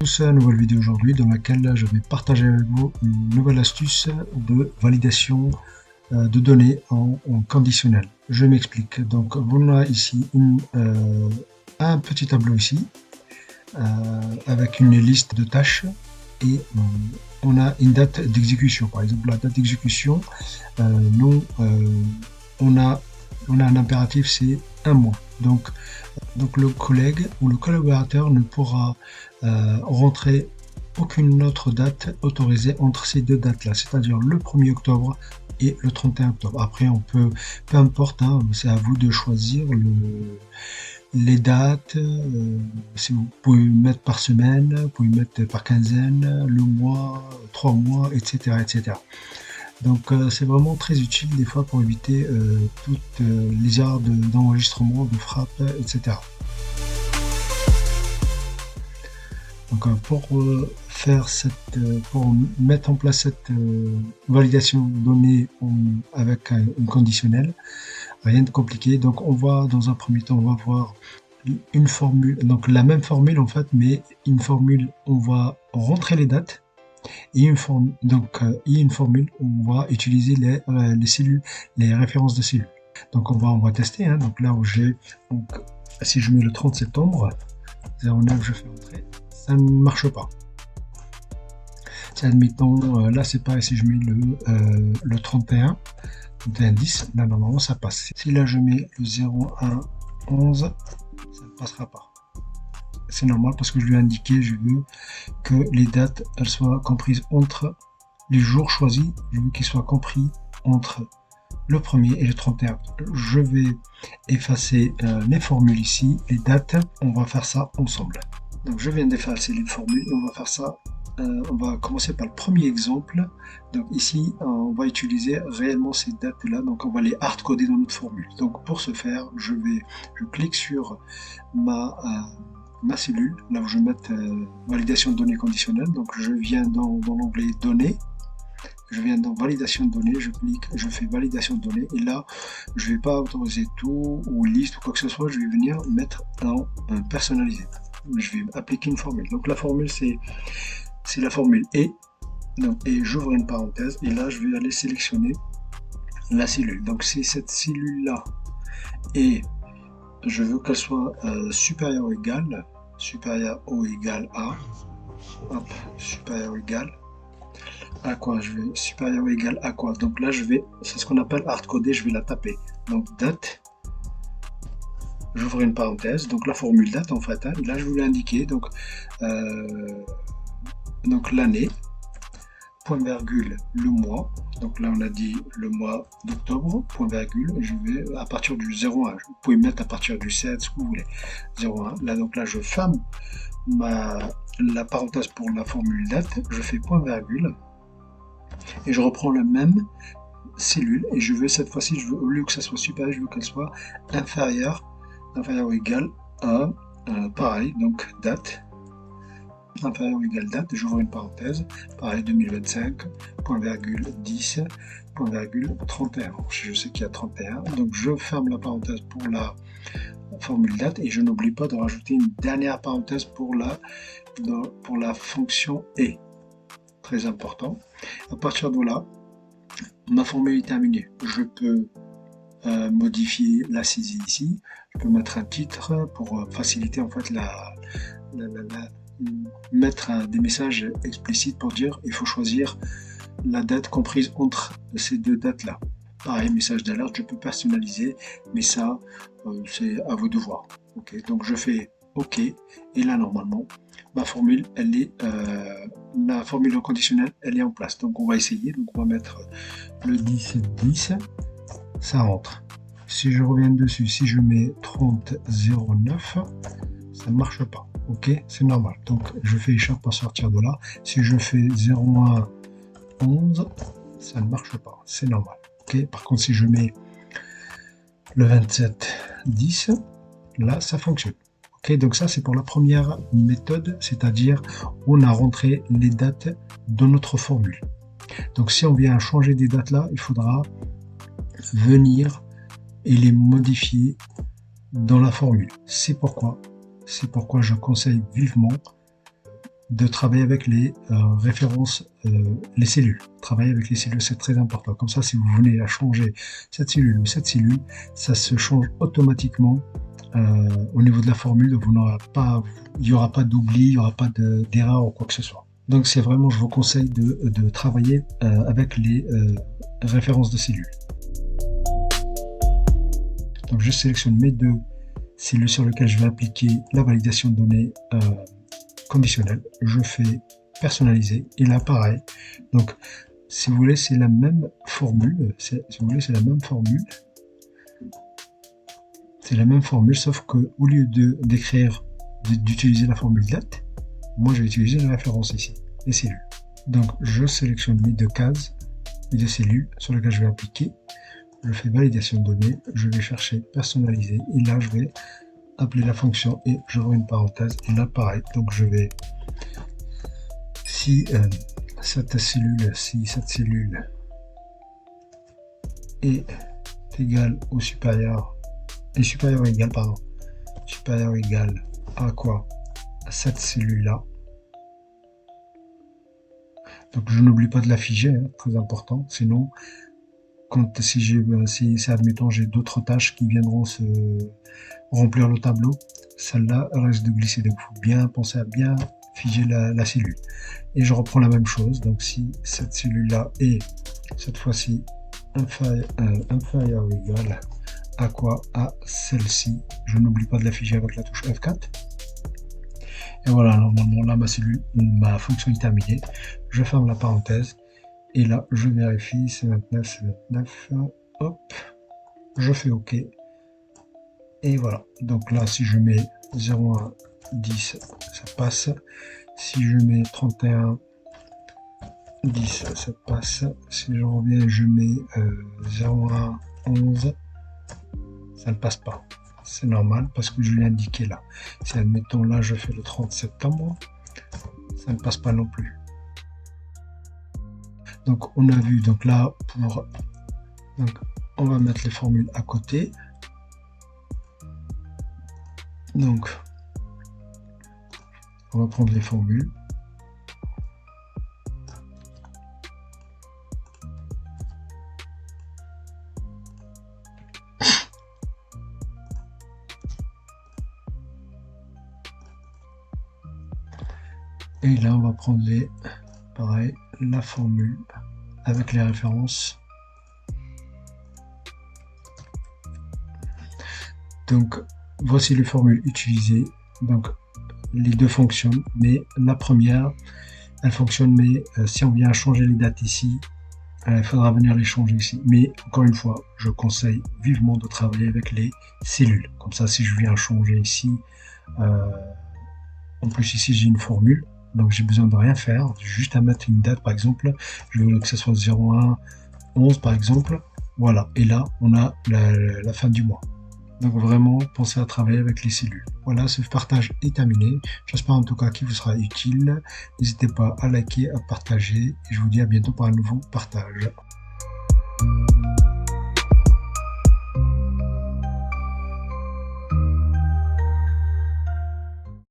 Tous, nouvelle vidéo aujourd'hui dans laquelle je vais partager avec vous une nouvelle astuce de validation de données en conditionnel. Je m'explique. Donc, on a ici un petit tableau ici avec une liste de tâches et on a une date d'exécution. Par exemple, la date d'exécution, on a un impératif, c'est un mois. Donc le collègue ou le collaborateur ne pourra rentrer aucune autre date autorisée entre ces deux dates-là, c'est-à-dire le 1er octobre et le 31 octobre. Après, on peut, peu importe, hein, c'est à vous de choisir les dates. Si vous pouvez mettre par semaine, vous pouvez mettre par quinzaine, le mois, 3 mois, etc., etc. Donc c'est vraiment très utile des fois pour éviter toutes les erreurs d'enregistrement, de frappe, etc. Donc pour mettre en place cette validation de données avec une conditionnelle, rien de compliqué. Donc on va dans un premier temps, on va voir une formule, donc la même formule en fait, mais une formule, on va rentrer les dates. Et une formule, on va utiliser les cellules, les références de cellules. Donc on va tester. Hein. Donc là où j'ai, si je mets le 30 septembre, 09, je fais entrer, ça ne marche pas. Si admettons, là c'est pareil, si je mets le 31, 10, là normalement ça passe. Si là je mets le 01, 11, ça ne passera pas. C'est normal parce que je lui ai indiqué, je veux que les dates elles soient comprises entre les jours choisis, je veux qu'ils soient compris entre le 1er et le 31. Je vais effacer les formules ici, les dates, on va faire ça ensemble. Donc je viens d'effacer les formules et on va faire ça. On va commencer par le premier exemple. Donc ici, on va utiliser réellement ces dates-là. Donc on va les hard-coder dans notre formule. Donc pour ce faire, je clique sur ma cellule, là où je vais mettre validation de données conditionnelles. Donc je viens dans l'onglet données, je viens dans validation de données, je clique, je fais validation de données et là je ne vais pas autoriser tout ou liste ou quoi que ce soit, je vais venir mettre dans personnalisé. Je vais appliquer une formule. Donc la formule c'est la formule et j'ouvre une parenthèse et là je vais aller sélectionner la cellule. Donc c'est cette cellule là et je veux qu'elle soit supérieure ou égale à, hop, supérieur ou égal à quoi, je vais supérieur ou égal à quoi, donc là je vais, c'est ce qu'on appelle hard-coder, je vais la taper, donc date, j'ouvre une parenthèse, donc la formule date en fait, hein, et là je voulais indiquer donc l'année, point virgule le mois, donc là on a dit le mois d'octobre, point virgule, je vais à partir du 01, vous pouvez mettre à partir du 7, ce que vous voulez, 01, là donc là je ferme la parenthèse pour la formule date, je fais point virgule, et je reprends la même cellule, et je veux cette fois-ci, au lieu que ça soit supérieur, je veux qu'elle soit inférieure ou égale à, pareil, donc date, inférieur ou égal date, j'ouvre une parenthèse, pareil 2025, point virgule 10, point virgule 31. Je sais qu'il y a 31, donc je ferme la parenthèse pour la formule date et je n'oublie pas de rajouter une dernière parenthèse pour la fonction et. Très important. À partir de là, ma formule est terminée. Je peux modifier la saisie ici. Je peux mettre un titre pour faciliter en fait mettre des messages explicites pour dire il faut choisir la date comprise entre ces deux dates là. Pareil, message d'alerte, je peux personnaliser, mais ça c'est à vous de voir. Ok, donc je fais OK et là normalement ma formule elle est la formule conditionnelle elle est en place. Donc on va essayer, donc on va mettre le 10, ça rentre. Si je reviens dessus, si je mets 3009, ça ne marche pas. Ok, c'est normal. Donc je fais échappe à sortir de là. Si je fais 0111, ça ne marche pas. C'est normal. Ok. Par contre, si je mets le 2710, là, ça fonctionne. Ok. Donc ça, c'est pour la première méthode, c'est-à-dire on a rentré les dates dans notre formule. Donc si on vient changer des dates là, il faudra venir et les modifier dans la formule. C'est pourquoi je conseille vivement de travailler avec les références, les cellules. Travailler avec les cellules, c'est très important. Comme ça, si vous venez à changer cette cellule ou cette cellule, ça se change automatiquement au niveau de la formule. Il n'y aura pas d'oubli, il n'y aura pas d'erreur ou quoi que ce soit. Donc c'est vraiment, je vous conseille de travailler avec les références de cellules. Donc je sélectionne mes deux cellules sur lesquelles je vais appliquer la validation de données conditionnelle. Je fais personnaliser et là pareil. Donc si vous voulez, c'est la même formule. Si vous voulez, c'est la même formule. C'est la même formule, sauf que au lieu d'utiliser la formule date, moi j'ai utilisé la référence ici, les cellules. Donc je sélectionne mes deux cases, mes deux cellules sur lesquelles je vais appliquer. Je fais validation de données, je vais chercher personnaliser et là je vais appeler la fonction et j'ouvre une parenthèse et là pareil. Donc je vais, si cette cellule est égale ou supérieure, supérieur ou égal à quoi? À cette cellule là. Donc je n'oublie pas de la figer, hein, très important, sinon si admettons j'ai d'autres tâches qui viendront se remplir le tableau, celle-là risque de glisser. Donc il faut bien penser à bien figer la cellule. Et je reprends la même chose. Donc si cette cellule-là est cette fois-ci inférieure ou égale à quoi? À celle-ci. Je n'oublie pas de la figer avec la touche F4. Et voilà, normalement là ma fonction est terminée. Je ferme la parenthèse. Et là, je vérifie, c'est 29, c'est 29, hop, je fais OK. Et voilà, donc là, si je mets 0,1, 10, ça passe. Si je mets 31, 10, ça passe. Si je reviens, je mets 0,1, 11, ça ne passe pas. C'est normal parce que je l'ai indiqué là. Si admettons là, je fais le 30 septembre, ça ne passe pas non plus. Donc on a vu, donc là donc on va mettre les formules à côté. Donc on va prendre les formules. Et là on va prendre pareil, la formule avec les références. Donc voici les formules utilisées. Donc les deux fonctionnent, mais la première elle fonctionne, mais si on vient changer les dates ici, il faudra venir les changer ici. Mais encore une fois, je conseille vivement de travailler avec les cellules. Comme ça, si je viens changer ici, en plus ici j'ai une formule. Donc j'ai besoin de rien faire, juste à mettre une date par exemple, je veux que ce soit 01, 11 par exemple, voilà, et là on a la fin du mois. Donc vraiment, pensez à travailler avec les cellules. Voilà, ce partage est terminé, j'espère en tout cas qu'il vous sera utile, n'hésitez pas à liker, à partager, et je vous dis à bientôt pour un nouveau partage.